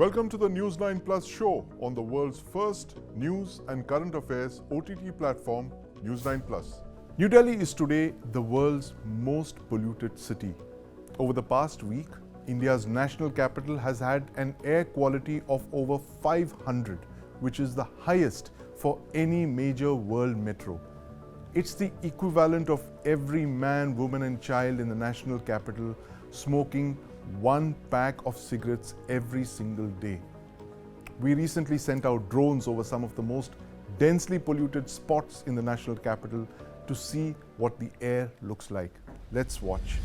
Welcome to the News9 Plus show on the world's first news and current affairs OTT platform, News9 Plus. New Delhi is today the world's most polluted city. Over the past week, India's national capital has had an air quality of over 500, which is the highest for any major world metro. It's the equivalent of every man, woman and child in the national capital smoking one pack of cigarettes every single day. We recently sent out drones over some of the most densely polluted spots in the national capital to see what the air looks like. Let's watch.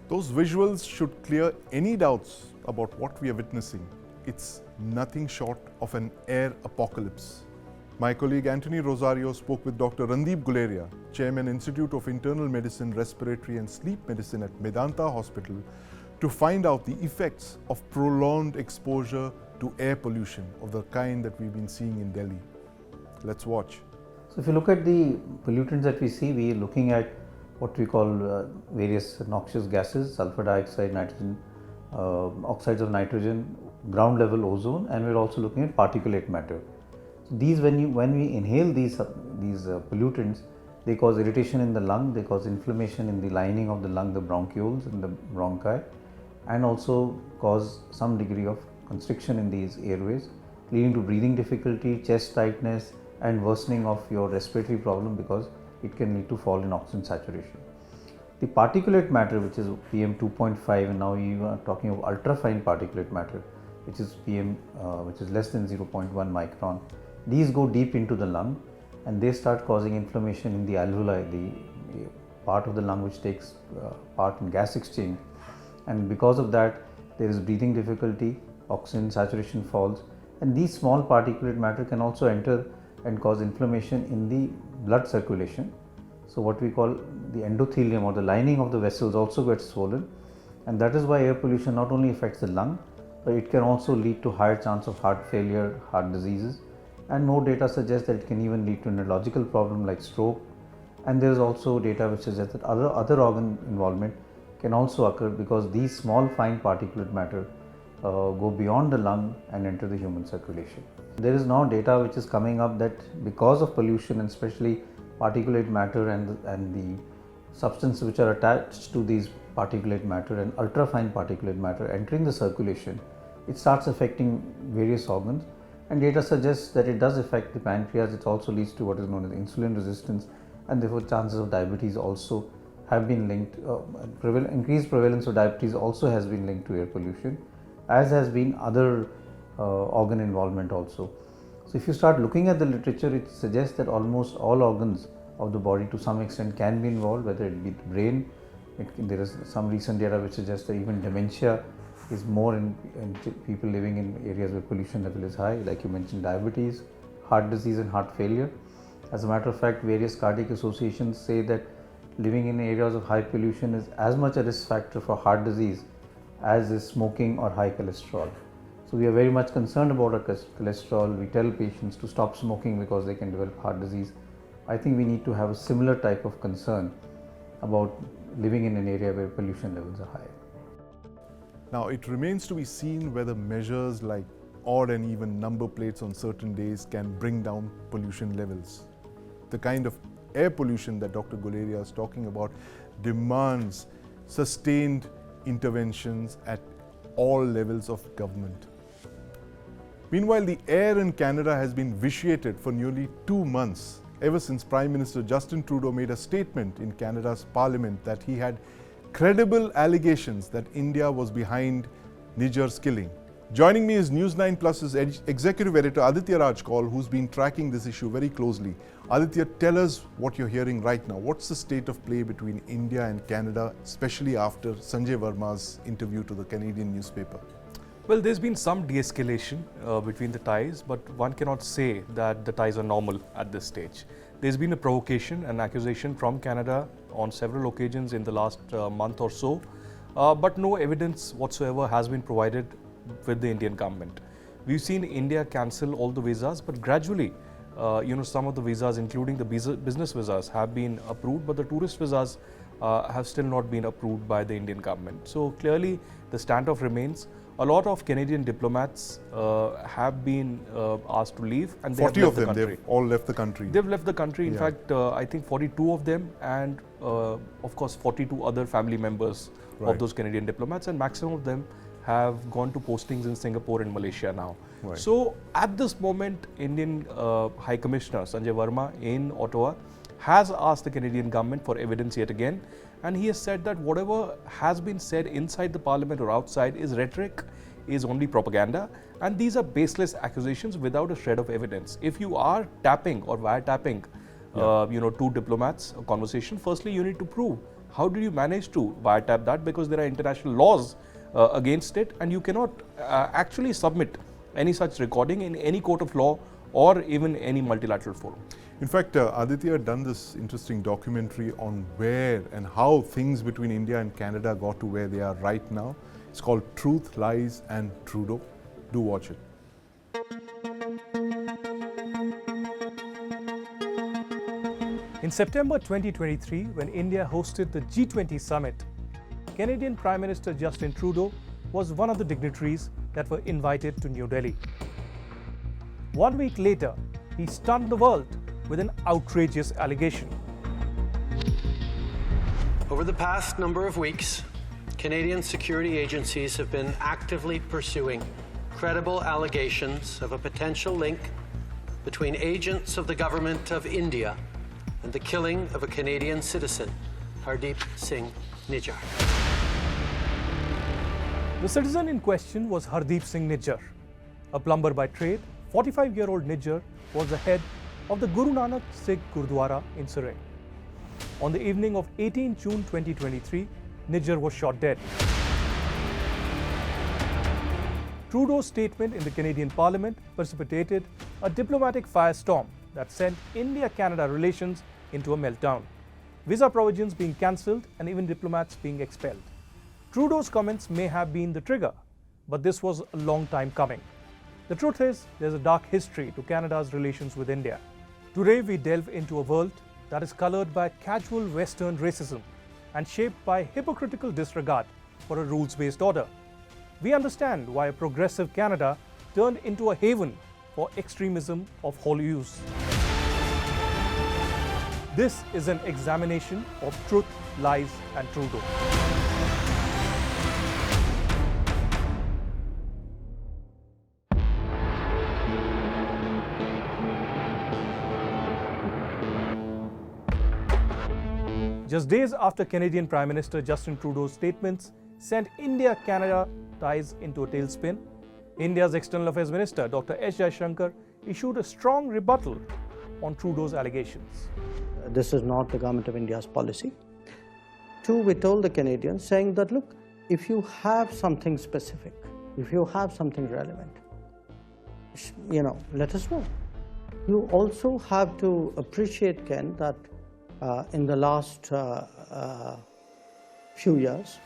Those visuals should clear any doubts about what we are witnessing. It's nothing short of an air apocalypse. My colleague Anthony Rosario spoke with Dr. Randeep Guleria, Chairman, Institute of Internal Medicine, Respiratory and Sleep Medicine at Medanta Hospital, to find out the effects of prolonged exposure to air pollution of the kind that we've been seeing in Delhi. Let's watch. So if you look at the pollutants that we see, we are looking at what we call various noxious gases, sulfur dioxide, nitrogen, oxides of nitrogen, ground level ozone, and we're also looking at particulate matter. So these, when we inhale these pollutants, they cause irritation in the lung, they cause inflammation in the lining of the lung, the bronchioles and the bronchi, and also cause some degree of constriction in these airways, leading to breathing difficulty, chest tightness, and worsening of your respiratory problem because it can lead to fall in oxygen saturation. The particulate matter, which is PM 2.5, and now you are talking of ultrafine particulate matter, which is PM, which is less than 0.1 micron. These go deep into the lung and they start causing inflammation in the alveoli, the part of the lung which takes part in gas exchange. And because of that, there is breathing difficulty, oxygen saturation falls, and these small particulate matter can also enter and cause inflammation in the blood circulation. So what we call the endothelium or the lining of the vessels also gets swollen, and that is why air pollution not only affects the lung, but it can also lead to higher chance of heart failure, heart diseases, and more data suggests that it can even lead to a neurological problem like stroke. And there is also data which suggests that other organ involvement can also occur because these small fine particulate matter go beyond the lung and enter the human circulation. There is now data which is coming up that because of pollution, and especially particulate matter and the substances which are attached to these particulate matter and ultrafine particulate matter entering the circulation, it starts affecting various organs, and data suggests that it does affect the pancreas. It also leads to what is known as insulin resistance, and therefore chances of diabetes also have been linked. Increased prevalence of diabetes also has been linked to air pollution, as has been other organ involvement also. So if you start looking at the literature, it suggests that almost all organs of the body to some extent can be involved, whether it be the brain. There is some recent data which suggests that even dementia is more in people living in areas where pollution level is high, like you mentioned, diabetes, heart disease and heart failure. As a matter of fact, various cardiac associations say that living in areas of high pollution is as much a risk factor for heart disease as is smoking or high cholesterol. So we are very much concerned about our cholesterol. We tell patients to stop smoking because they can develop heart disease. I think we need to have a similar type of concern about living in an area where pollution levels are high. Now, it remains to be seen whether measures like odd and even number plates on certain days can bring down pollution levels. The kind of air pollution that Dr. Guleria is talking about demands sustained interventions at all levels of government. Meanwhile, the air in Canada has been vitiated for nearly 2 months, ever since Prime Minister Justin Trudeau made a statement in Canada's Parliament that he had credible allegations that India was behind Nijjar's killing. Joining me is News9 Plus's executive editor Aditya Kaul, who's been tracking this issue very closely. Aditya, tell us what you're hearing right now. What's the state of play between India and Canada, especially after Sanjay Verma's interview to the Canadian newspaper? Well, there's been some de-escalation between the ties, but one cannot say that the ties are normal at this stage. There's been a provocation and accusation from Canada on several occasions in the last month or so, but no evidence whatsoever has been provided with the Indian government. We've seen India cancel all the visas, but gradually, some of the visas, including the business visas, have been approved, but the tourist visas have still not been approved by the Indian government. So clearly, the standoff remains. A lot of Canadian diplomats have been asked to leave, and they 40 have of left them, the country. they've all left the country. They've left the country. In Yeah. fact, I think 42 of them, and of course 42 other family members Right. of those Canadian diplomats, and maximum of them have gone to postings in Singapore and Malaysia now. Right. So at this moment, Indian High Commissioner Sanjay Verma in Ottawa has asked the Canadian government for evidence yet again, and he has said that whatever has been said inside the parliament or outside is rhetoric, is only propaganda, and these are baseless accusations without a shred of evidence. If you are tapping or wiretapping two diplomats, a conversation, firstly you need to prove how did you manage to wiretap that, because there are international laws against it, and you cannot actually submit any such recording in any court of law or even any multilateral forum. In fact, Aditya had done this interesting documentary on where and how things between India and Canada got to where they are right now. It's called Truth, Lies and Trudeau. Do watch it. In September 2023, when India hosted the G20 summit, Canadian Prime Minister Justin Trudeau was one of the dignitaries that were invited to New Delhi. 1 week later, he stunned the world with an outrageous allegation. Over the past number of weeks, Canadian security agencies have been actively pursuing credible allegations of a potential link between agents of the government of India and the killing of a Canadian citizen, Hardeep Singh Nijjar. The citizen in question was Hardeep Singh Nijjar. A plumber by trade, 45-year-old Nijjar was the head of the Guru Nanak Sikh Gurdwara in Surrey. On the evening of 18 June 2023, Nijjar was shot dead. Trudeau's statement in the Canadian Parliament precipitated a diplomatic firestorm that sent India-Canada relations into a meltdown, visa provisions being cancelled and even diplomats being expelled. Trudeau's comments may have been the trigger, but this was a long time coming. The truth is, there's a dark history to Canada's relations with India. Today, we delve into a world that is colored by casual Western racism and shaped by hypocritical disregard for a rules-based order. We understand why a progressive Canada turned into a haven for extremism of whole use. This is an examination of Truth, Lies and Trudeau. Just days after Canadian Prime Minister Justin Trudeau's statements sent India-Canada ties into a tailspin, India's External Affairs Minister Dr. S. Jaishankar issued a strong rebuttal on Trudeau's allegations. This is not the government of India's policy. Two, we told the Canadians saying that, look, if you have something specific, if you have something relevant, let us know. You also have to appreciate, Ken, that in the last few years,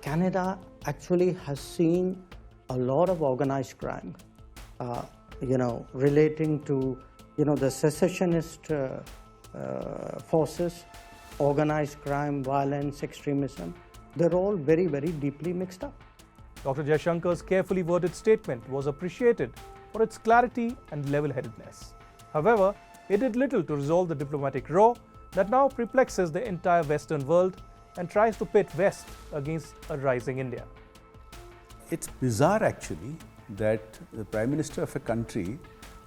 Canada actually has seen a lot of organized crime, relating to, the secessionist forces, organized crime, violence, extremism. They're all very, very deeply mixed up. Dr. Jaishankar's carefully worded statement was appreciated for its clarity and level-headedness. However, it did little to resolve the diplomatic row that now perplexes the entire Western world and tries to pit West against a rising India. It's bizarre actually that the Prime Minister of a country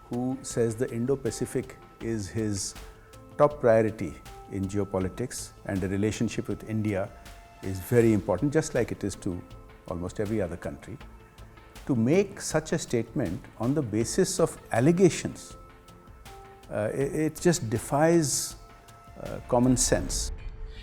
who says the Indo-Pacific is his top priority in geopolitics and the relationship with India is very important, just like it is to almost every other country. to make such a statement on the basis of allegations, it just defies common sense.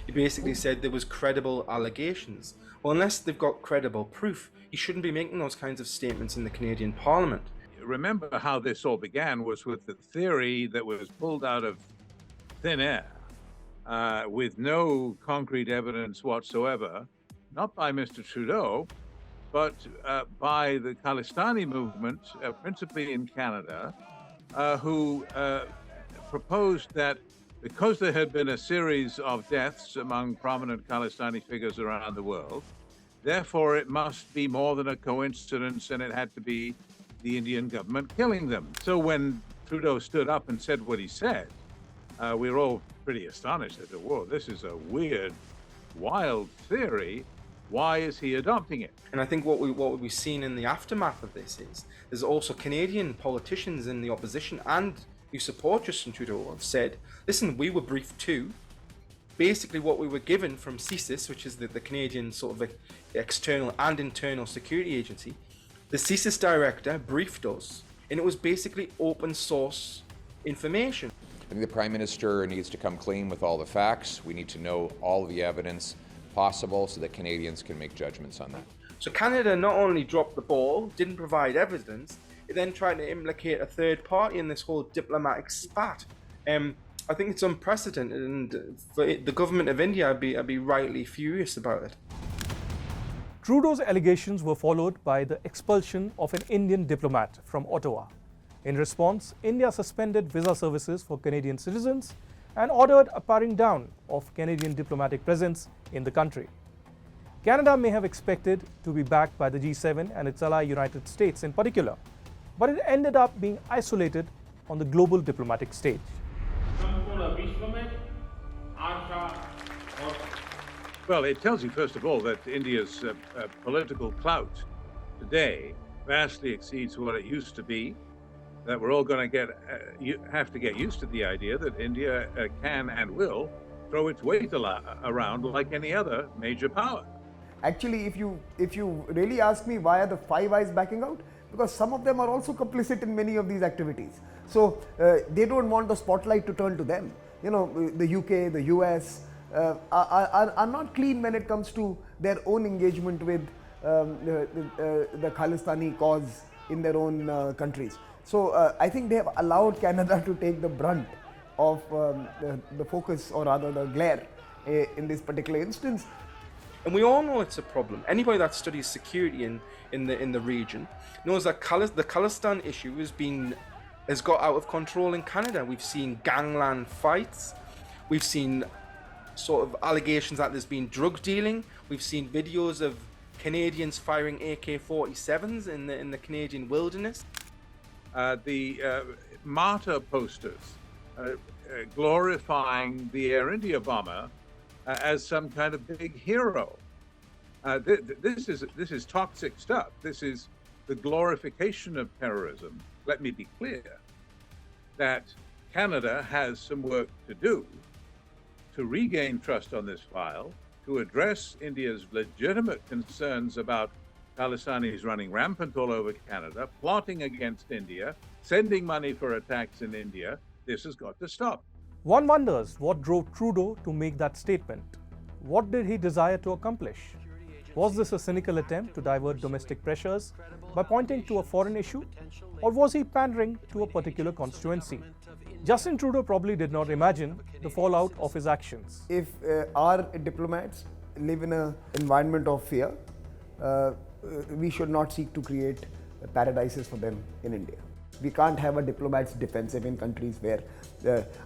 He basically said there was credible allegations. Well, unless they've got credible proof, you shouldn't be making those kinds of statements in the Canadian Parliament. Remember how this all began was with the theory that was pulled out of thin air with no concrete evidence whatsoever, not by Mr. Trudeau, but by the Khalistani movement, principally in Canada, who proposed that because there had been a series of deaths among prominent Khalistani figures around the world, therefore it must be more than a coincidence and it had to be the Indian government killing them. So when Trudeau stood up and said what he said, we were all pretty astonished. I said, whoa, this is a weird, wild theory. Why is he adopting it? And I think what we've seen in the aftermath of this is there's also Canadian politicians in the opposition and who support Justin Trudeau have said, listen, we were briefed too. Basically what we were given from CSIS, which is the Canadian sort of like external and internal security agency, the CSIS director briefed us, and it was basically open source information. I think the Prime Minister needs to come clean with all the facts. We need to know all of the evidence possible so that Canadians can make judgments on that. So Canada not only dropped the ball, didn't provide evidence, it then tried to implicate a third party in this whole diplomatic spat. I think it's unprecedented, and for the government of India, I'd be rightly furious about it. Trudeau's allegations were followed by the expulsion of an Indian diplomat from Ottawa. In response, India suspended visa services for Canadian citizens and ordered a paring down of Canadian diplomatic presence in the country. Canada may have expected to be backed by the G7 and its ally United States in particular, but it ended up being isolated on the global diplomatic stage. Well, it tells you, first of all, that India's political clout today vastly exceeds what it used to be, that we're all going to have to get used to the idea that India can and will throw its weight around like any other major power. Actually, if you really ask me why are the Five Eyes backing out, because some of them are also complicit in many of these activities. So they don't want the spotlight to turn to them. You know, the UK, the US are not clean when it comes to their own engagement with the Khalistani cause in their own countries. So I think they have allowed Canada to take the brunt of the focus, or rather the glare, in this particular instance. And we all know it's a problem. Anybody that studies security in the region knows that the Khalistan issue has got out of control in Canada. We've seen gangland fights. We've seen sort of allegations that there's been drug dealing. We've seen videos of Canadians firing AK-47s in the Canadian wilderness. The martyr posters glorifying the Air India bomber as some kind of big hero. This is toxic stuff. This is the glorification of terrorism. Let me be clear that Canada has some work to do to regain trust on this file, to address India's legitimate concerns about Khalistanis running rampant all over Canada, plotting against India, sending money for attacks in India. This has got to stop. One wonders what drove Trudeau to make that statement. What did he desire to accomplish? Was this a cynical attempt to divert domestic pressures by pointing to a foreign issue? Or was he pandering to a particular constituency? Justin Trudeau probably did not imagine the fallout of his actions. If our diplomats live in an environment of fear, we should not seek to create paradises for them in India. We can't have our diplomats defensive in countries where,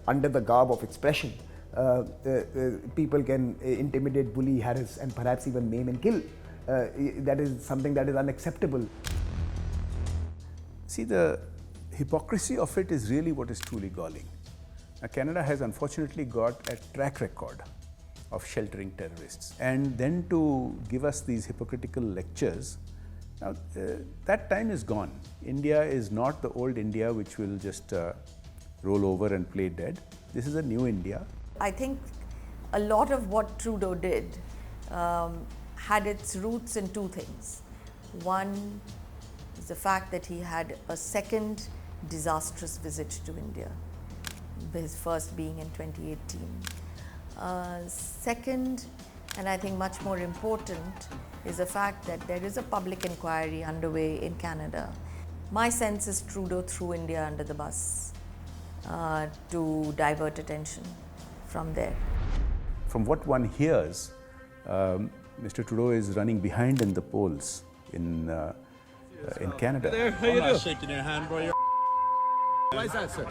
under the garb of expression, people can intimidate, bully, harass, and perhaps even maim and kill. That is something that is unacceptable. See, the hypocrisy of it is really what is truly galling. Now, Canada has unfortunately got a track record of sheltering terrorists, and then to give us these hypocritical lectures. Now, that time is gone. India is not the old India which will just roll over and play dead. This is a new India. I think a lot of what Trudeau did had its roots in two things. One, is the fact that he had a second disastrous visit to India, his first being in 2018. Second, and I think much more important, is the fact that there is a public inquiry underway in Canada. My sense is Trudeau threw India under the bus to divert attention from there. From what one hears, Mr. Trudeau is running behind in the polls in Canada. I'm not shaking your hand, bro. Why is that, sir?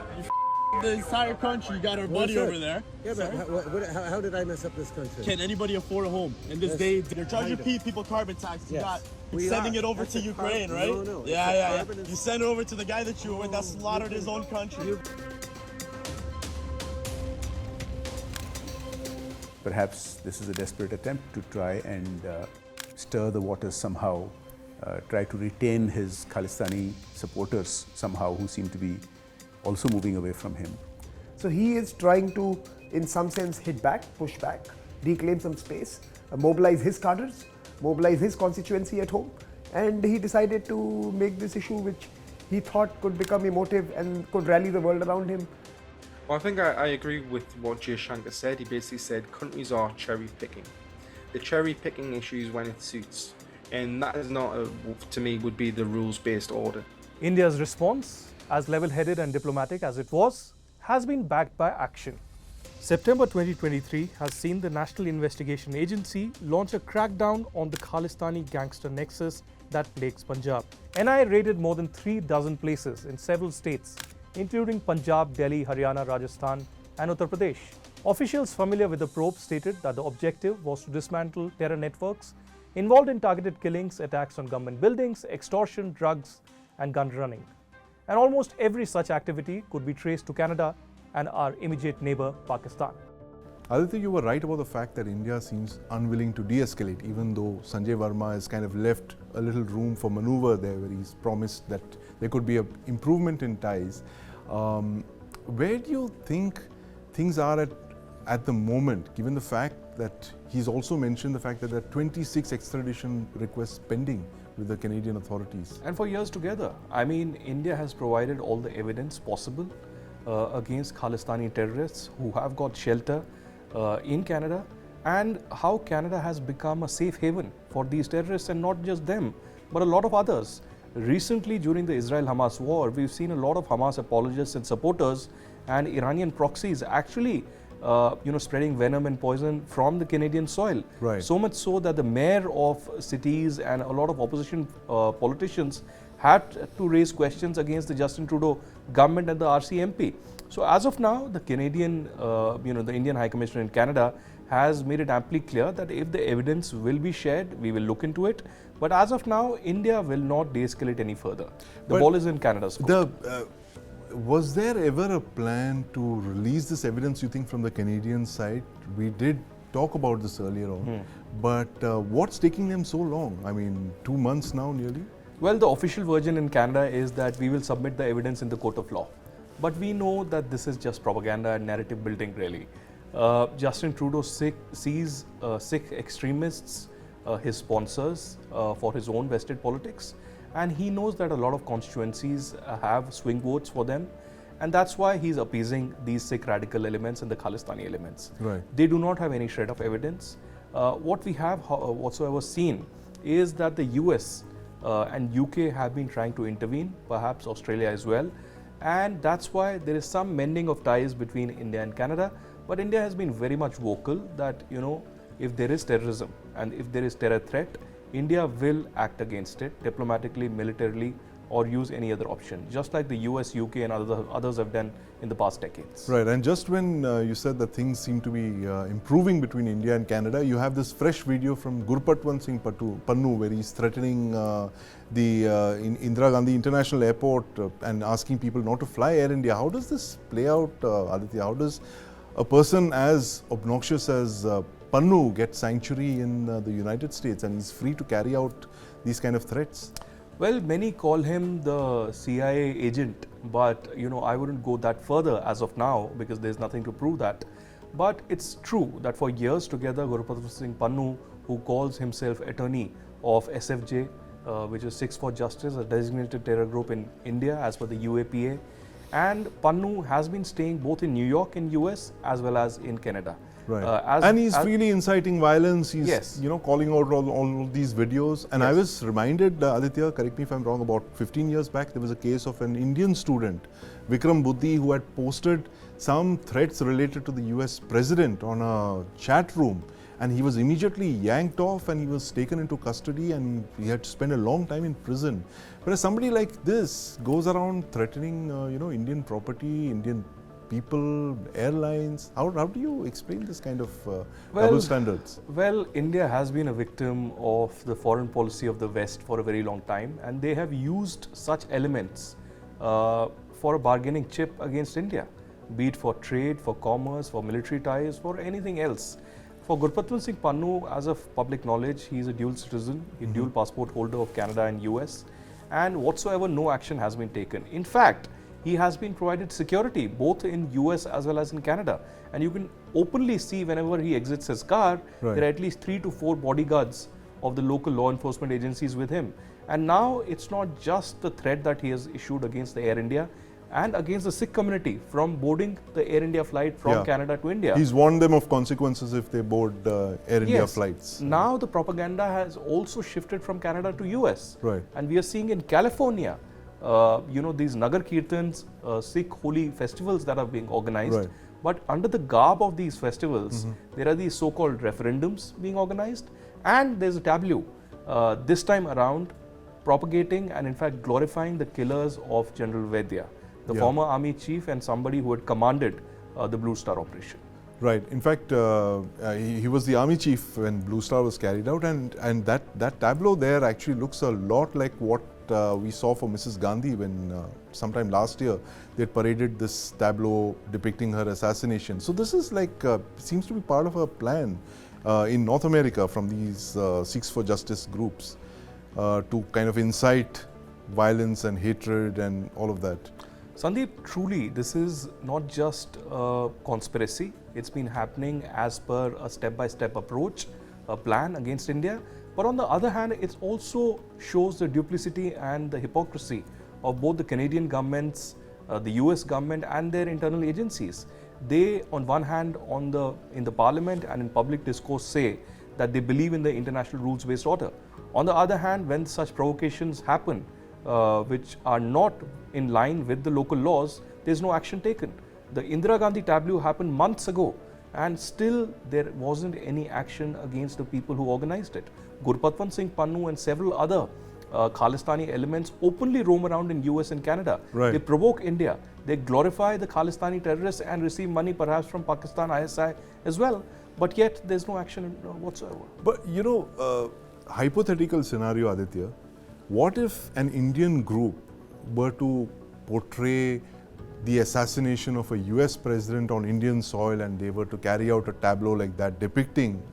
The entire country got our buddy over there. Yeah, but how did I mess up this country? Can anybody afford a home in this day? They're charging people carbon tax. You got sending it over to Ukraine, right? No. Yeah. You send it over to the guy that you were with that slaughtered his own country. Perhaps this is a desperate attempt to try and stir the waters somehow, try to retain his Khalistani supporters somehow who seem to be also moving away from him. So he is trying to, in some sense, hit back, push back, reclaim some space, mobilize his cadres, mobilize his constituency at home, and he decided to make this issue which he thought could become emotive and could rally the world around him. Well, I think I agree with what Jay Shankar said. He basically said countries are cherry picking. The cherry picking issues when it suits, and that is not, to me, would be the rules-based order. India's response, as level-headed and diplomatic as it was, has been backed by action. September 2023 has seen the National Investigation Agency launch a crackdown on the Khalistani gangster nexus that plagues Punjab. NI raided more than 36 places in several states, including Punjab, Delhi, Haryana, Rajasthan and Uttar Pradesh. Officials familiar with the probe stated that the objective was to dismantle terror networks involved in targeted killings, attacks on government buildings, extortion, drugs and gun running. And almost every such activity could be traced to Canada and our immediate neighbor, Pakistan. Aditya, you were right about the fact that India seems unwilling to de-escalate, even though Sanjay Verma has kind of left a little room for maneuver there, where he's promised that there could be an improvement in ties. Where do you think things are at the moment, given the fact that he's also mentioned the fact that there are 26 extradition requests pending with the Canadian authorities? And for years together. I mean, India has provided all the evidence possible against Khalistani terrorists who have got shelter in Canada, and how Canada has become a safe haven for these terrorists, and not just them, but a lot of others. Recently, during the Israel-Hamas war, we've seen a lot of Hamas apologists and supporters and Iranian proxies actually spreading venom and poison from the Canadian soil. Right. So much so that the mayor of cities and a lot of opposition politicians had to raise questions against the Justin Trudeau government and the RCMP. So as of now, the Canadian, the Indian High Commissioner in Canada has made it amply clear that if the evidence will be shared, we will look into it. But as of now, India will not de-escalate any further. The ball is in Canada's court. Was there ever a plan to release this evidence, you think, from the Canadian side? We did talk about this earlier on, but what's taking them so long? I mean, 2 months now nearly? Well, the official version in Canada is that we will submit the evidence in the court of law. But we know that this is just propaganda and narrative building, really. Justin Trudeau sees Sikh extremists, his sponsors, for his own vested politics. And he knows that a lot of constituencies have swing votes for them. And that's why he's appeasing these Sikh radical elements and the Khalistani elements. Right. They do not have any shred of evidence. What we have whatsoever seen is that the US and UK have been trying to intervene, perhaps Australia as well. And that's why there is some mending of ties between India and Canada. But India has been very much vocal that, if there is terrorism and if there is terror threat, India will act against it diplomatically, militarily, or use any other option, just like the US, UK and others have done in the past decades. Right, and just when you said that things seem to be improving between India and Canada, you have this fresh video from Gurpatwant Singh Pannu, where he's threatening the Indira Gandhi International Airport and asking people not to fly Air India. How does this play out, Aditya? How does a person as obnoxious as Pannu get sanctuary in the United States and he's free to carry out these kind of threats? Well, many call him the CIA agent, but I wouldn't go that further as of now because there's nothing to prove that. But it's true that for years together, Gurpatwant Singh Pannu, who calls himself attorney of SFJ, which is Six for Justice, a designated terror group in India as per the UAPA. And Pannu has been staying both in New York in US as well as in Canada. Right. And he's freely inciting violence. He's calling out all of these videos. And I was reminded, Aditya, correct me if I'm wrong, about 15 years back, there was a case of an Indian student, Vikram Buddhi, who had posted some threats related to the US president on a chat room. And he was immediately yanked off and he was taken into custody and he had to spend a long time in prison. Whereas somebody like this goes around threatening, Indian property, Indian people, airlines. How do you explain this kind of double standards? Well, India has been a victim of the foreign policy of the West for a very long time, and they have used such elements for a bargaining chip against India, be it for trade, for commerce, for military ties, for anything else. For Gurpatwant Singh Pannu, as of public knowledge, he is a dual citizen, a dual passport holder of Canada and US, and whatsoever no action has been taken. In fact, he has been provided security both in US as well as in Canada, and you can openly see whenever he exits his car, there are at least 3 to 4 bodyguards of the local law enforcement agencies with him. And now it's not just the threat that he has issued against the Air India and against the Sikh community from boarding the Air India flight from Canada to India. He's warned them of consequences if they board Air India flights. Now the propaganda has also shifted from Canada to US. Right. And we are seeing in California, these Nagar Kirtans, Sikh holy festivals that are being organized. Right. But under the garb of these festivals, there are these so-called referendums being organized, and there's a tableau this time around propagating and in fact glorifying the killers of General Vaidya, the former army chief and somebody who had commanded the Blue Star operation. Right. In fact, he was the army chief when Blue Star was carried out, and that tableau there actually looks a lot like what we saw for Mrs. Gandhi when sometime last year they had paraded this tableau depicting her assassination. So this is like, seems to be part of a plan in North America from these Six for Justice groups to kind of incite violence and hatred and all of that. Sandeep, truly, this is not just a conspiracy. It's been happening as per a step-by-step approach, a plan against India. But on the other hand, it also shows the duplicity and the hypocrisy of both the Canadian governments, the US government and their internal agencies. They, on one hand, in the parliament and in public discourse say that they believe in the international rules-based order. On the other hand, when such provocations happen, which are not in line with the local laws, there's no action taken. The Indira Gandhi tableau happened months ago, and still there wasn't any action against the people who organized it. Gurpatwant Singh Pannu and several other Khalistani elements openly roam around in US and Canada. Right. They provoke India. They glorify the Khalistani terrorists and receive money perhaps from Pakistan ISI as well. But yet there's no action whatsoever. But hypothetical scenario, Aditya, what if an Indian group were to portray the assassination of a US president on Indian soil and they were to carry out a tableau like that depicting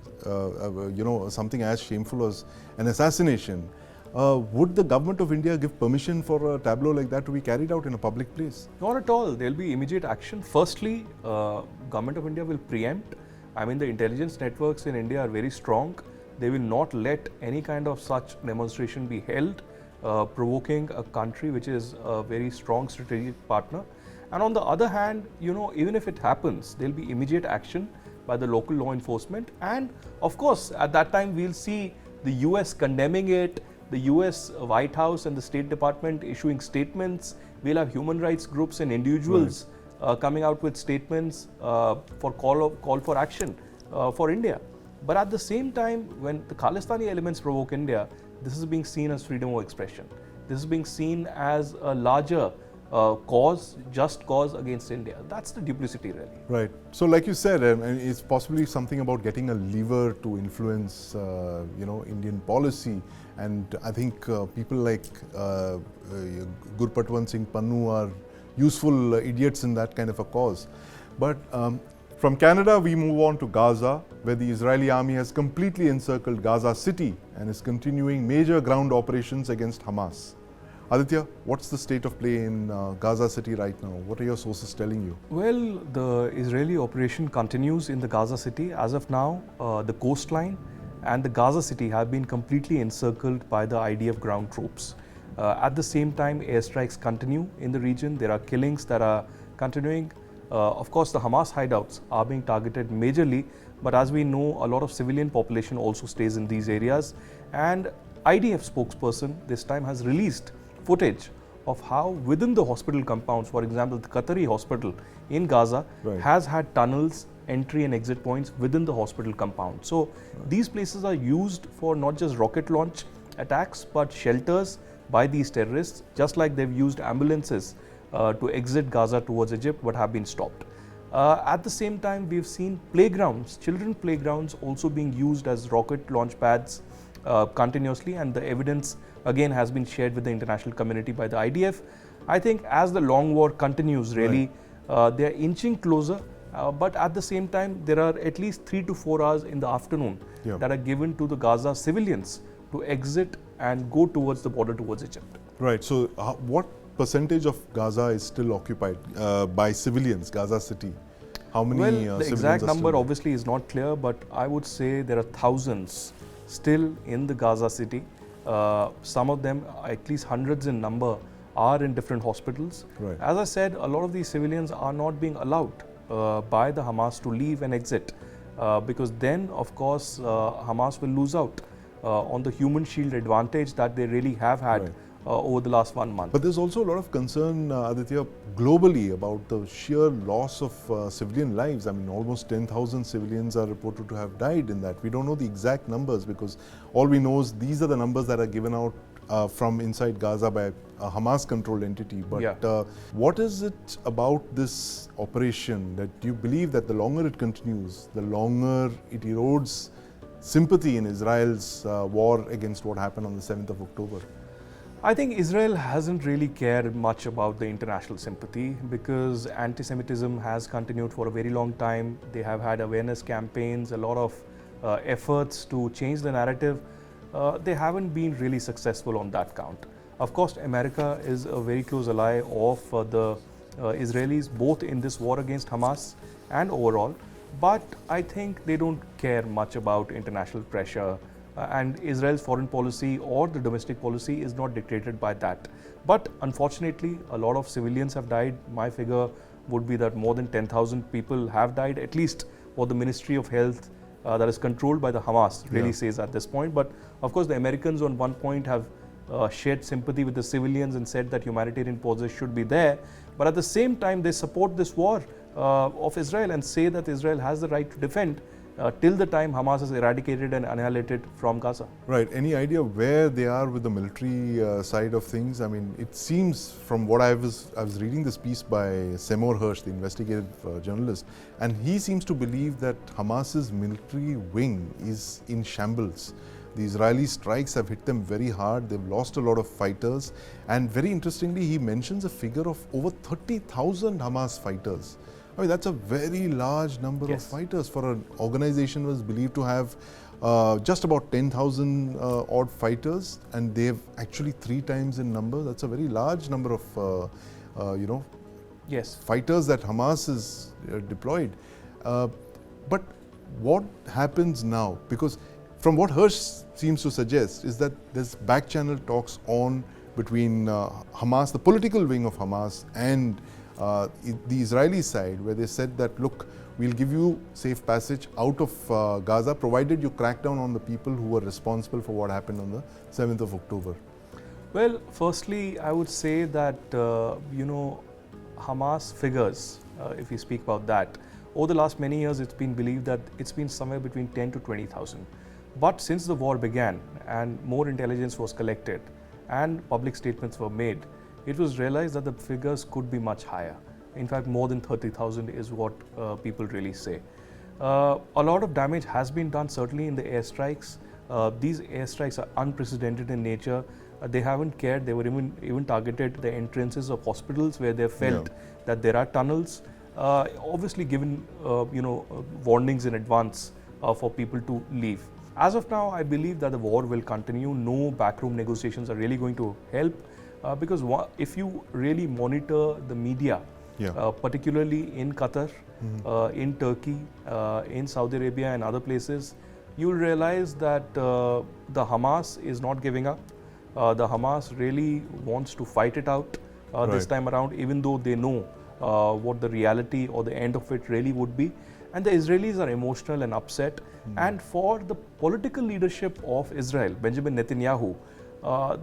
something as shameful as an assassination? Would the government of India give permission for a tableau like that to be carried out in a public place? Not at all. There will be immediate action. Firstly, government of India will preempt. I mean, the intelligence networks in India are very strong. They will not let any kind of such demonstration be held, provoking a country which is a very strong strategic partner. And on the other hand, even if it happens, there will be immediate action by the local law enforcement. And of course, at that time, we'll see the US condemning it, the US White House and the State Department issuing statements. We'll have human rights groups and individuals coming out with statements for call for action for India. But at the same time, when the Khalistani elements provoke India, this is being seen as freedom of expression. This is being seen as a larger just cause against India. That's the duplicity, really. Right. So, like you said, it's possibly something about getting a lever to influence, Indian policy. And I think people like Gurpatwant Singh Pannu are useful idiots in that kind of a cause. But from Canada, we move on to Gaza, where the Israeli army has completely encircled Gaza city and is continuing major ground operations against Hamas. Aditya, what's the state of play in Gaza city right now? What are your sources telling you? Well, the Israeli operation continues in the Gaza city. As of now, the coastline and the Gaza city have been completely encircled by the IDF ground troops. At the same time, airstrikes continue in the region. There are killings that are continuing. Of course, the Hamas hideouts are being targeted majorly, but as we know, a lot of civilian population also stays in these areas. And IDF spokesperson this time has released footage of how within the hospital compounds, for example, the Qatari hospital in Gaza has had tunnels, entry and exit points within the hospital compound. So these places are used for not just rocket launch attacks, but shelters by these terrorists, just like they've used ambulances to exit Gaza towards Egypt, but have been stopped. At the same time, we've seen playgrounds, children playgrounds also being used as rocket launch pads continuously, and the evidence again has been shared with the international community by the IDF. I think as the long war continues, really, they are inching closer, but at the same time, there are at least 3 to 4 hours in the afternoon that are given to the Gaza civilians to exit and go towards the border towards Egypt. Right. So, what percentage of Gaza is still occupied by civilians, Gaza city? How many Well, the exact number obviously is not clear, but I would say there are thousands still in the Gaza city. Some of them, at least hundreds in number, are in different hospitals. Right. As I said, a lot of these civilians are not being allowed by the Hamas to leave and exit because then, of course, Hamas will lose out on the human shield advantage that they really have had over the last 1 month. But there's also a lot of concern, Aditya, globally about the sheer loss of civilian lives. I mean, almost 10,000 civilians are reported to have died in that. We don't know the exact numbers because all we know is these are the numbers that are given out from inside Gaza by a Hamas-controlled entity. But what is it about this operation that you believe that the longer it continues, the longer it erodes sympathy in Israel's war against what happened on the 7th of October? I think Israel hasn't really cared much about the international sympathy because anti-Semitism has continued for a very long time. They have had awareness campaigns, a lot of efforts to change the narrative. They haven't been really successful on that count. Of course, America is a very close ally of the Israelis, both in this war against Hamas and overall. But I think they don't care much about international pressure. And Israel's foreign policy or the domestic policy is not dictated by that. But unfortunately, a lot of civilians have died. My figure would be that more than 10,000 people have died, at least what the Ministry of Health that is controlled by the Hamas really says at this point. But of course, the Americans on one point have shared sympathy with the civilians and said that humanitarian pauses should be there. But at the same time, they support this war of Israel and say that Israel has the right to defend till the time Hamas is eradicated and annihilated from Gaza. Right. Any idea where they are with the military side of things? I mean, it seems from what I was reading this piece by Seymour Hersh, the investigative journalist, and he seems to believe that Hamas's military wing is in shambles. The Israeli strikes have hit them very hard. They've lost a lot of fighters. And very interestingly, he mentions a figure of over 30,000 Hamas fighters. I mean, that's a very large number of fighters for an organization that was believed to have just about 10,000 odd fighters, and they've actually 3 times in number. That's a very large number of, fighters that Hamas is deployed. But what happens now? Because from what Hersh seems to suggest is that there's back-channel talks on between Hamas, the political wing of Hamas, and the Israeli side, where they said that, look, we'll give you safe passage out of Gaza, provided you crack down on the people who were responsible for what happened on the 7th of October. Well, firstly, I would say that, Hamas figures, if we speak about that, over the last many years, it's been believed that it's been somewhere between 10 to 20,000. But since the war began and more intelligence was collected and public statements were made, it was realized that the figures could be much higher. In fact, more than 30,000 is what people really say. A lot of damage has been done, certainly in the airstrikes. These airstrikes are unprecedented in nature. They haven't cared. They were even targeted the entrances of hospitals where they felt that there are tunnels. Obviously given warnings in advance for people to leave. As of now, I believe that the war will continue. No backroom negotiations are really going to help. Because if you really monitor the media, particularly in Qatar, in Turkey, in Saudi Arabia and other places, you'll realize that the Hamas is not giving up. The Hamas really wants to fight it out this time around, even though they know what the reality or the end of it really would be. And the Israelis are emotional and upset. And for the political leadership of Israel, Benjamin Netanyahu,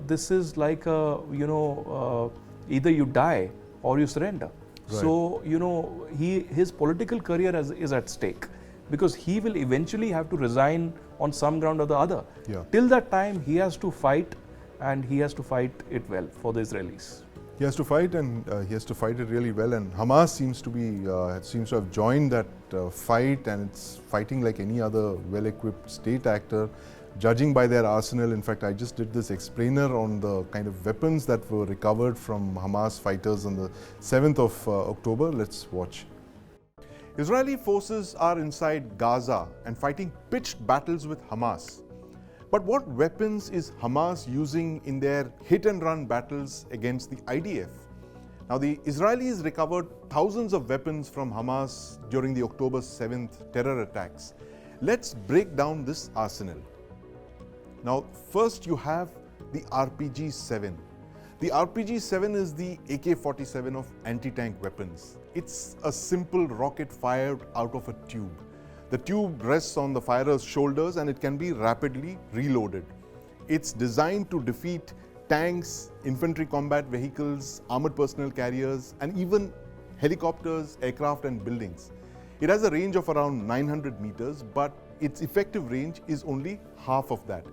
this is like either you die or you surrender. So, his political career is at stake, because he will eventually have to resign on some ground or the other. Till that time, he has to fight, and he has to fight it well for the Israelis. He has to fight, and he has to fight it really well. And Hamas seems to have joined that fight, and it's fighting like any other well-equipped state actor, judging by their arsenal. In fact, I just did this explainer on the kind of weapons that were recovered from Hamas fighters on the 7th of October. Let's watch. Israeli forces are inside Gaza and fighting pitched battles with Hamas. But what weapons is Hamas using in their hit-and-run battles against the IDF? Now, the Israelis recovered thousands of weapons from Hamas during the October 7th terror attacks. Let's break down this arsenal. Now, first you have the RPG-7. The RPG-7 is the AK-47 of anti-tank weapons. It's a simple rocket fired out of a tube. The tube rests on the firer's shoulders and it can be rapidly reloaded. It's designed to defeat tanks, infantry combat vehicles, armored personnel carriers, and even helicopters, aircraft, and buildings. It has a range of around 900 meters, but its effective range is only half of that.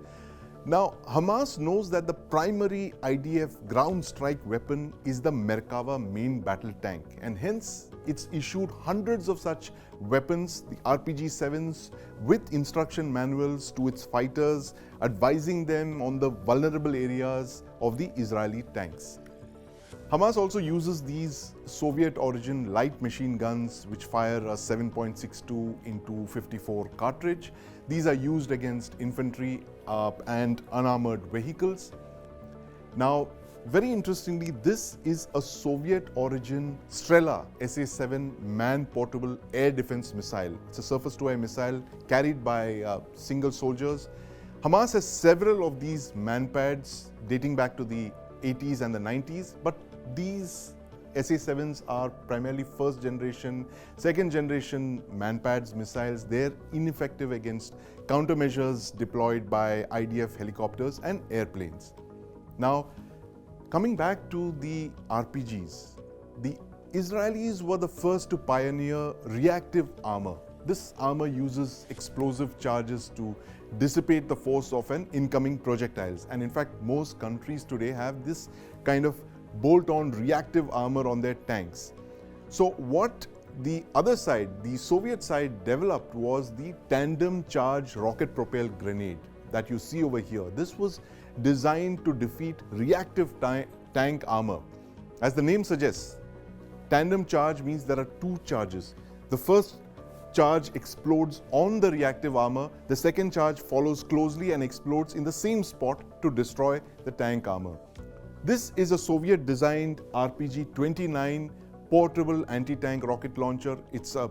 Now, Hamas knows that the primary IDF ground strike weapon is the Merkava main battle tank, and hence it's issued hundreds of such weapons, the RPG-7s, with instruction manuals to its fighters, advising them on the vulnerable areas of the Israeli tanks. Hamas also uses these Soviet-origin light machine guns which fire a 7.62 into 54 cartridge. These are used against infantry and unarmored vehicles. Now, very interestingly, this is a Soviet-origin Strela SA-7 man-portable air defense missile. It's a surface-to-air missile carried by single soldiers. Hamas has several of these man-pads dating back to the 80s and the 90s, but these SA-7s are primarily first generation, second generation man-pads missiles. They're ineffective against countermeasures deployed by IDF helicopters and airplanes. Now, coming back to the RPGs, the Israelis were the first to pioneer reactive armor. This armor uses explosive charges to dissipate the force of an incoming projectiles. And in fact, most countries today have this kind of bolt-on reactive armor on their tanks. So what the other side, the Soviet side, developed was the tandem charge rocket-propelled grenade that you see over here. This was designed to defeat reactive tank armor. As the name suggests, tandem charge means there are two charges. The first charge explodes on the reactive armor. The second charge follows closely and explodes in the same spot to destroy the tank armor. This is a Soviet-designed RPG-29 portable anti-tank rocket launcher. It's a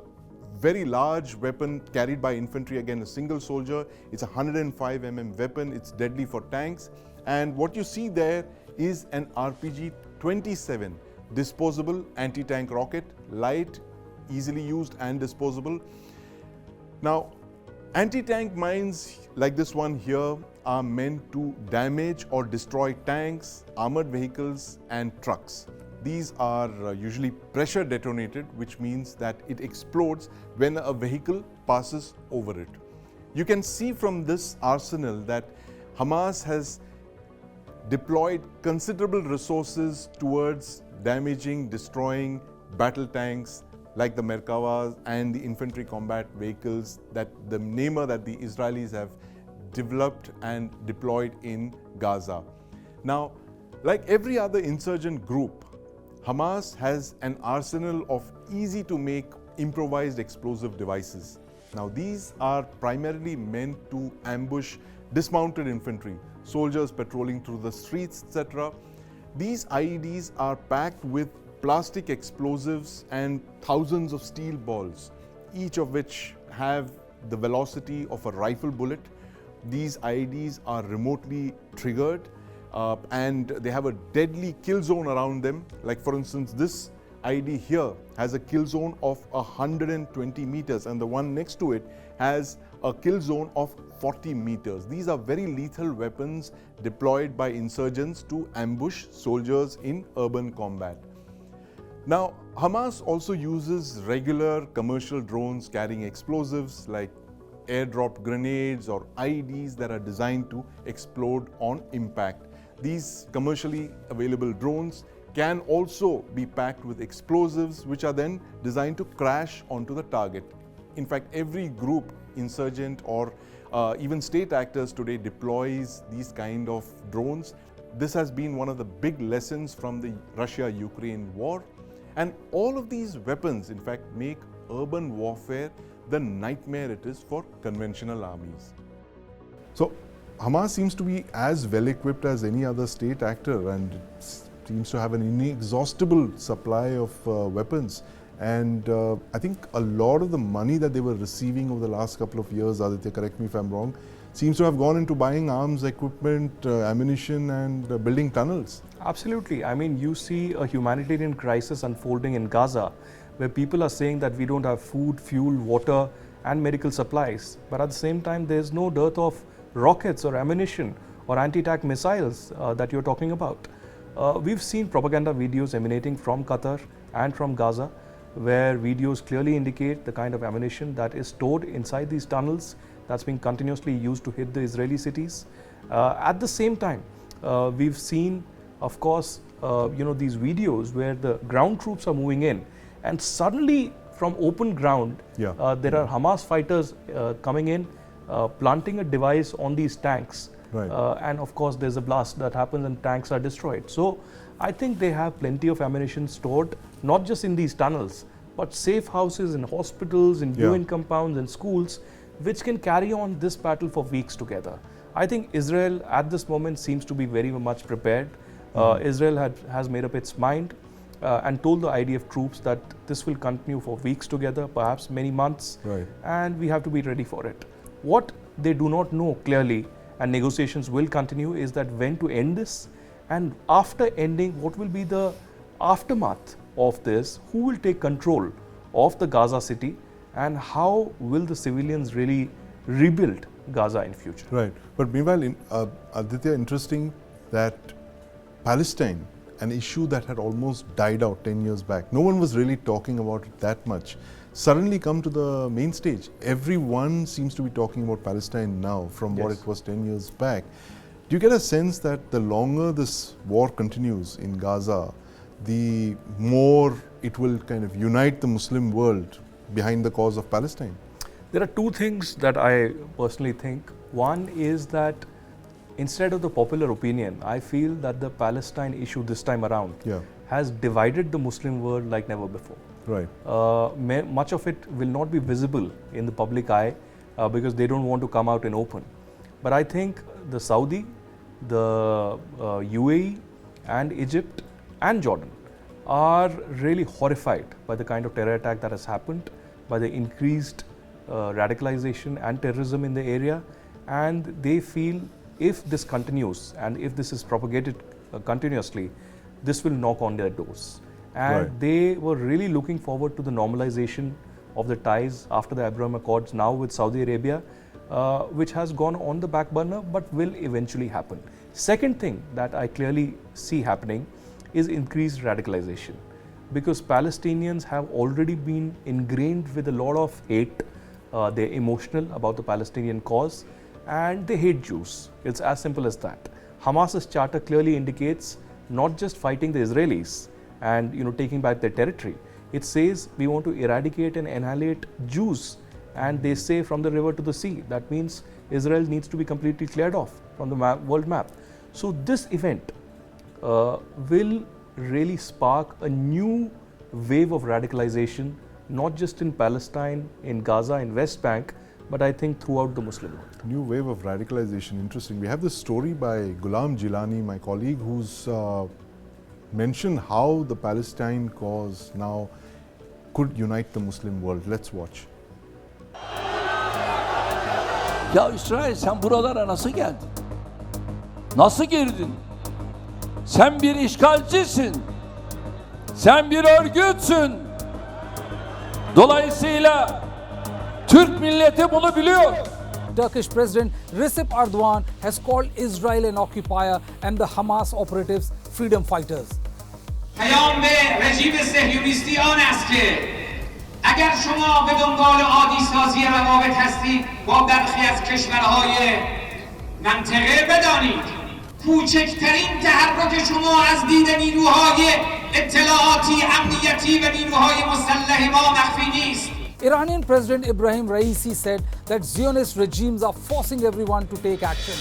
very large weapon carried by infantry, again a single soldier. It's a 105 mm weapon. It's deadly for tanks. And what you see there is an RPG-27 disposable anti-tank rocket, light, easily used and disposable. Now, anti-tank mines like this one here are meant to damage or destroy tanks, armored vehicles and trucks. These are usually pressure detonated, which means that it explodes when a vehicle passes over it. You can see from this arsenal that Hamas has deployed considerable resources towards damaging, destroying battle tanks like the Merkavas and the infantry combat vehicles that the Neymar that the Israelis have developed and deployed in Gaza. Now, like every other insurgent group, Hamas has an arsenal of easy to make improvised explosive devices. Now, these are primarily meant to ambush dismounted infantry, soldiers patrolling through the streets, etc. These IEDs are packed with plastic explosives and thousands of steel balls, each of which have the velocity of a rifle bullet. These IEDs are remotely triggered and they have a deadly kill zone around them. Like for instance, this IED here has a kill zone of 120 meters and the one next to it has a kill zone of 40 meters. These are very lethal weapons deployed by insurgents to ambush soldiers in urban combat. Now, Hamas also uses regular commercial drones carrying explosives like airdrop grenades or IEDs that are designed to explode on impact. These commercially available drones can also be packed with explosives which are then designed to crash onto the target. In fact, every group, insurgent or even state actors today deploys these kind of drones. This has been one of the big lessons from the Russia-Ukraine war. And all of these weapons, in fact, make urban warfare the nightmare it is for conventional armies. So, Hamas seems to be as well equipped as any other state actor and seems to have an inexhaustible supply of weapons. And I think a lot of the money that they were receiving over the last couple of years, Aditya, correct me if I'm wrong, seems to have gone into buying arms, equipment, ammunition and building tunnels. Absolutely. I mean, you see a humanitarian crisis unfolding in Gaza where people are saying that we don't have food, fuel, water and medical supplies. But at the same time, there's no dearth of rockets or ammunition or anti-tank missiles that you're talking about. We've seen propaganda videos emanating from Qatar and from Gaza where videos clearly indicate the kind of ammunition that is stored inside these tunnels that's being continuously used to hit the Israeli cities. At the same time, we've seen, of course, these videos where the ground troops are moving in and suddenly from open ground, there are Hamas fighters coming in, planting a device on these tanks. Right. And of course, there's a blast that happens and tanks are destroyed. So I think they have plenty of ammunition stored, not just in these tunnels, but safe houses in hospitals, in UN compounds and schools, which can carry on this battle for weeks together. I think Israel at this moment seems to be very much prepared. Israel has made up its mind and told the IDF troops that this will continue for weeks together, perhaps many months, and we have to be ready for it. What they do not know clearly, and negotiations will continue, is that when to end this, and after ending, what will be the aftermath of this, who will take control of the Gaza city, and how will the civilians really rebuild Gaza in future. Right. But meanwhile, Aditya, interesting that Palestine, an issue that had almost died out 10 years back, no one was really talking about it that much, suddenly come to the main stage. Everyone seems to be talking about Palestine now from what it was 10 years back. Do you get a sense that the longer this war continues in Gaza, the more it will kind of unite the Muslim world behind the cause of Palestine? There are two things that I personally think. One is that instead of the popular opinion, I feel that the Palestine issue this time around has divided the Muslim world like never before. Right. Much of it will not be visible in the public eye because they don't want to come out in open. But I think the Saudi, the UAE and Egypt and Jordan are really horrified by the kind of terror attack that has happened, by the increased radicalization and terrorism in the area, and they feel if this continues and if this is propagated continuously, this will knock on their doors. And they were really looking forward to the normalization of the ties after the Abraham Accords now with Saudi Arabia, which has gone on the back burner but will eventually happen. Second thing that I clearly see happening is increased radicalization, because Palestinians have already been ingrained with a lot of hate. They're emotional about the Palestinian cause and they hate Jews. It's as simple as that. Hamas's charter clearly indicates not just fighting the Israelis and taking back their territory. It says we want to eradicate and annihilate Jews, and they say from the river to the sea. That means Israel needs to be completely cleared off from the world map. So this event will really spark a new wave of radicalization, not just in Palestine, in Gaza, in West Bank, but I think throughout the Muslim world. New wave of radicalization, interesting. We have this story by Ghulam Jilani, my colleague, who's mentioned how the Palestine cause now could unite the Muslim world. Let's watch. Ya İsrail sen buralara nasıl geldin? Nasıl girdin? Sen bir işgalcisin. Sen bir örgütsün. Dolayısıyla Türk milleti bunu biliyor. Turkish President Recep Erdogan has called Israel an occupier and the Hamas operatives freedom fighters. پیام به رژیم صهیونیستی آن است که اگر شما به دنبال عادی سازی روابط هستید با برخی از کشورهای منطقه بدانید کوچکترین تحرک شما از دید نیروهای اطلاعاتی امنیتی و نیروهای مسلح ما مخفی نیست. Iranian President Ibrahim Raisi said that Zionist regimes are forcing everyone to take action.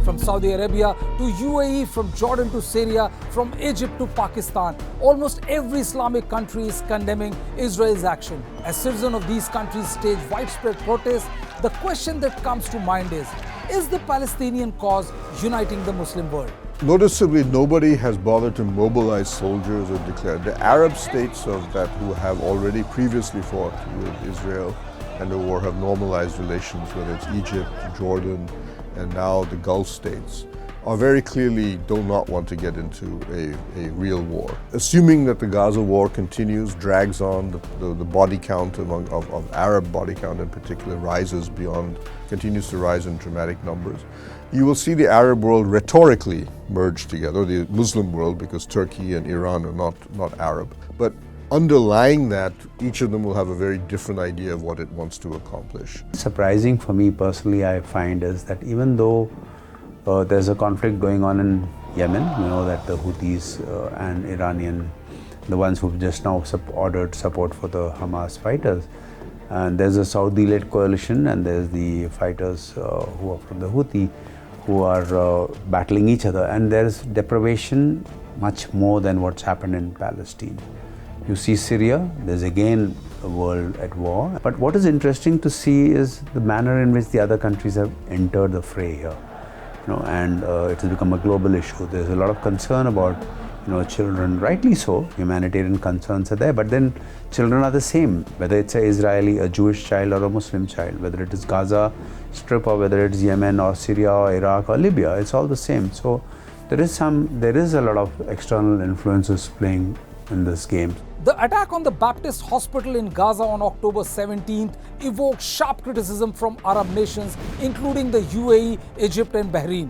From Saudi Arabia to UAE, from Jordan to Syria, from Egypt to Pakistan, almost every Islamic country is condemning Israel's action. As citizens of these countries stage widespread protests, the question that comes to mind is the Palestinian cause uniting the Muslim world? Noticeably, nobody has bothered to mobilize soldiers or declare. The Arab states of that who have already previously fought with Israel and the war have normalized relations, whether it's Egypt, Jordan, and now the Gulf states, are very clearly do not want to get into a real war. Assuming that the Gaza war continues, drags on, the body count of Arab body count in particular continues to rise in dramatic numbers, you will see the Arab world rhetorically merge together, the Muslim world, because Turkey and Iran are not Arab. But underlying that, each of them will have a very different idea of what it wants to accomplish. Surprising for me personally, I find, is that even though there's a conflict going on in Yemen, you know that the Houthis and Iranian, the ones who've just now ordered support for the Hamas fighters, and there's a Saudi-led coalition, and there's the fighters who are from the Houthi, who are battling each other, and there's deprivation much more than what's happened in Palestine. You see Syria, there's again a world at war. But what is interesting to see is the manner in which the other countries have entered the fray here. You know, and it has become a global issue. There's a lot of concern about, you know, children, rightly so. Humanitarian concerns are there, but then children are the same, whether it's an Israeli, a Jewish child, or a Muslim child, whether it is Gaza Strip or whether it's Yemen or Syria or Iraq or Libya, it's all the same. So there is a lot of external influences playing in this game. The attack on the Baptist hospital in Gaza on October 17th evoked sharp criticism from Arab nations, including the UAE, Egypt and Bahrain.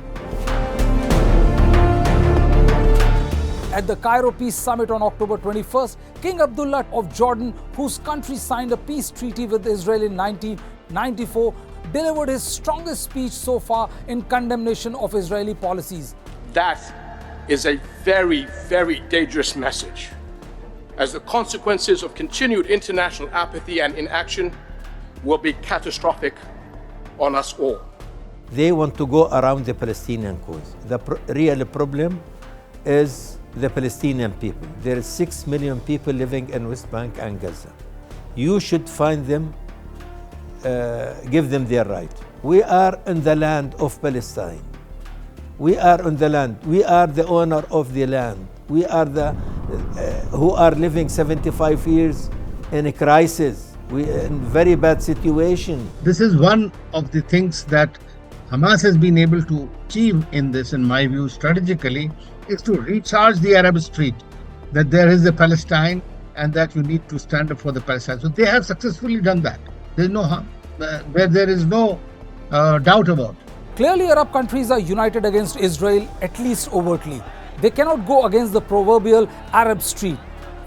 At the Cairo Peace Summit on October 21st, King Abdullah of Jordan, whose country signed a peace treaty with Israel in 1994, delivered his strongest speech so far in condemnation of Israeli policies. That is a very, very dangerous message, as the consequences of continued international apathy and inaction will be catastrophic on us all. They want to go around the Palestinian cause. The real problem is the Palestinian people. There are 6 million people living in West Bank and Gaza. You should find them, give them their right. We are in the land of Palestine. We are on the land. We are the owner of the land. We are the who are living 75 years in a crisis. We are in very bad situation. This is one of the things that Hamas has been able to achieve in this, in my view, strategically, is to recharge the Arab street, that there is a Palestine and that you need to stand up for the Palestine. So they have successfully done that. There is no harm, where there is no doubt about. Clearly, Arab countries are united against Israel, at least overtly. They cannot go against the proverbial Arab street.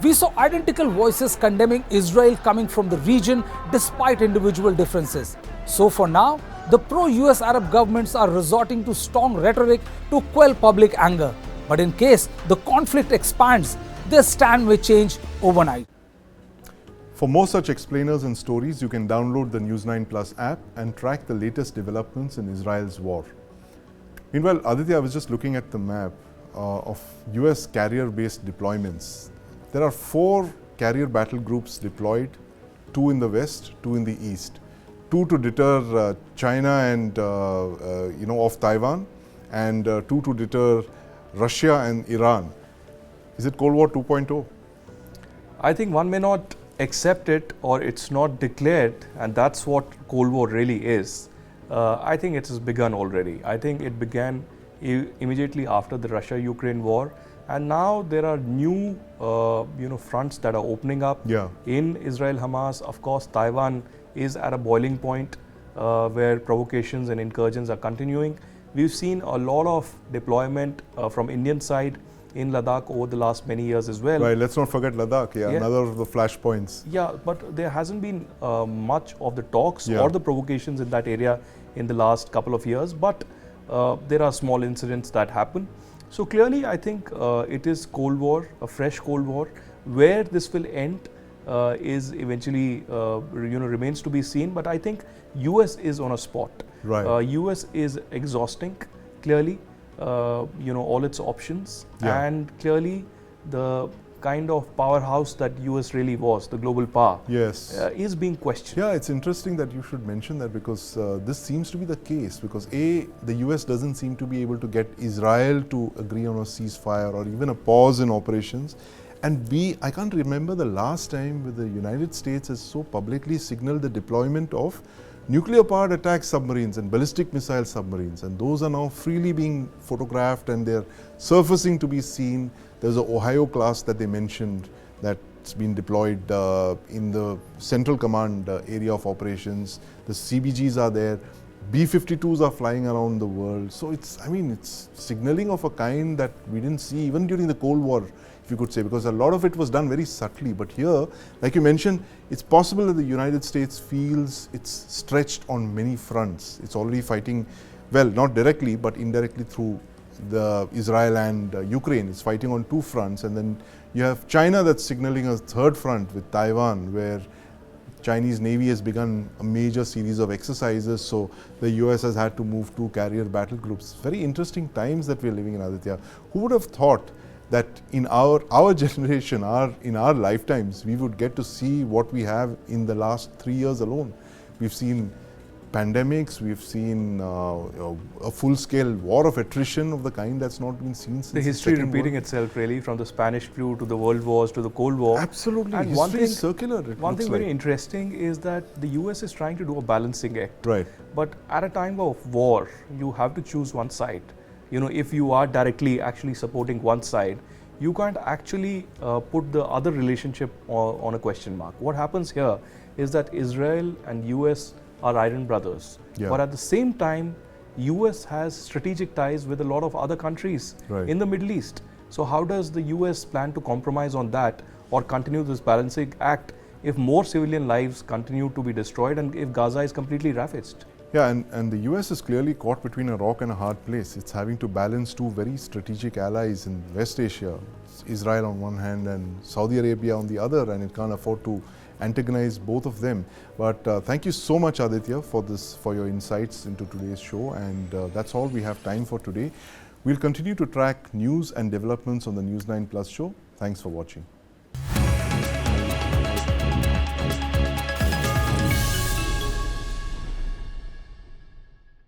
We saw identical voices condemning Israel coming from the region despite individual differences. So for now, the pro-US Arab governments are resorting to strong rhetoric to quell public anger. But in case the conflict expands, their stand may change overnight. For more such explainers and stories, you can download the News9 Plus app and track the latest developments in Israel's war. Meanwhile, Aditya, I was just looking at the map of US carrier-based deployments. There are 4 carrier battle groups deployed, 2 in the west, 2 in the east. 2 to deter China and off Taiwan, and 2 to deter Russia and Iran. Is it Cold War 2.0? I think one may not accept it, or it's not declared, and that's what Cold War really is. I think it has begun already. I think it began immediately after the Russia-Ukraine war, and now there are new fronts that are opening up in Israel-Hamas. Of course, Taiwan is at a boiling point where provocations and incursions are continuing. We've seen a lot of deployment from Indian side in Ladakh over the last many years as well. Right, let's not forget Ladakh, another of the flashpoints. Yeah, but there hasn't been much of the talks or the provocations in that area in the last couple of years, but there are small incidents that happen. So clearly, I think it is Cold War, a fresh Cold War. Where this will end is eventually, remains to be seen. But I think US is on a spot. Right. US is exhausting, clearly, all its options, and clearly the kind of powerhouse that US really was, the global power, is being questioned. Yeah, it's interesting that you should mention that, because this seems to be the case, because A, the US doesn't seem to be able to get Israel to agree on a ceasefire or even a pause in operations, and B, I can't remember the last time where the United States has so publicly signaled the deployment of nuclear-powered attack submarines and ballistic missile submarines, and those are now freely being photographed and they're surfacing to be seen. There's an Ohio class that they mentioned that's been deployed in the Central Command area of operations. The CBGs are there. B-52s are flying around the world. So it's signaling of a kind that we didn't see even during the Cold War, if you could say, because a lot of it was done very subtly. But here, like you mentioned, it's possible that the United States feels it's stretched on many fronts. It's already fighting, well, not directly, but indirectly through the Israel and Ukraine. It's fighting on two fronts, and then you have China that's signaling a third front with Taiwan, where Chinese Navy has begun a major series of exercises, so the US has had to move 2 carrier battle groups. Very interesting times that we're living in, Aditya. Who would have thought that in our generation, in our lifetimes, we would get to see what we have in the last 3 years alone? We've seen pandemics, we've seen a full-scale war of attrition of the kind that's not been seen since the history repeating itself, really, from the Spanish flu to the World Wars to the Cold War. Absolutely, and history is circular. One thing very interesting is that the US is trying to do a balancing act. Right. But at a time of war, you have to choose one side. If you are directly actually supporting one side, you can't actually put the other relationship on a question mark. What happens here is that Israel and US are iron brothers, but at the same time, US has strategic ties with a lot of other countries in the Middle East. So how does the US plan to compromise on that or continue this balancing act if more civilian lives continue to be destroyed and if Gaza is completely ravaged? Yeah, and the US is clearly caught between a rock and a hard place. It's having to balance two very strategic allies in West Asia, Israel on one hand and Saudi Arabia on the other, and it can't afford to antagonize both of them. But thank you so much, Aditya, for your insights into today's show, and that's all we have time for today. We'll continue to track news and developments on the News9 Plus show. Thanks for watching.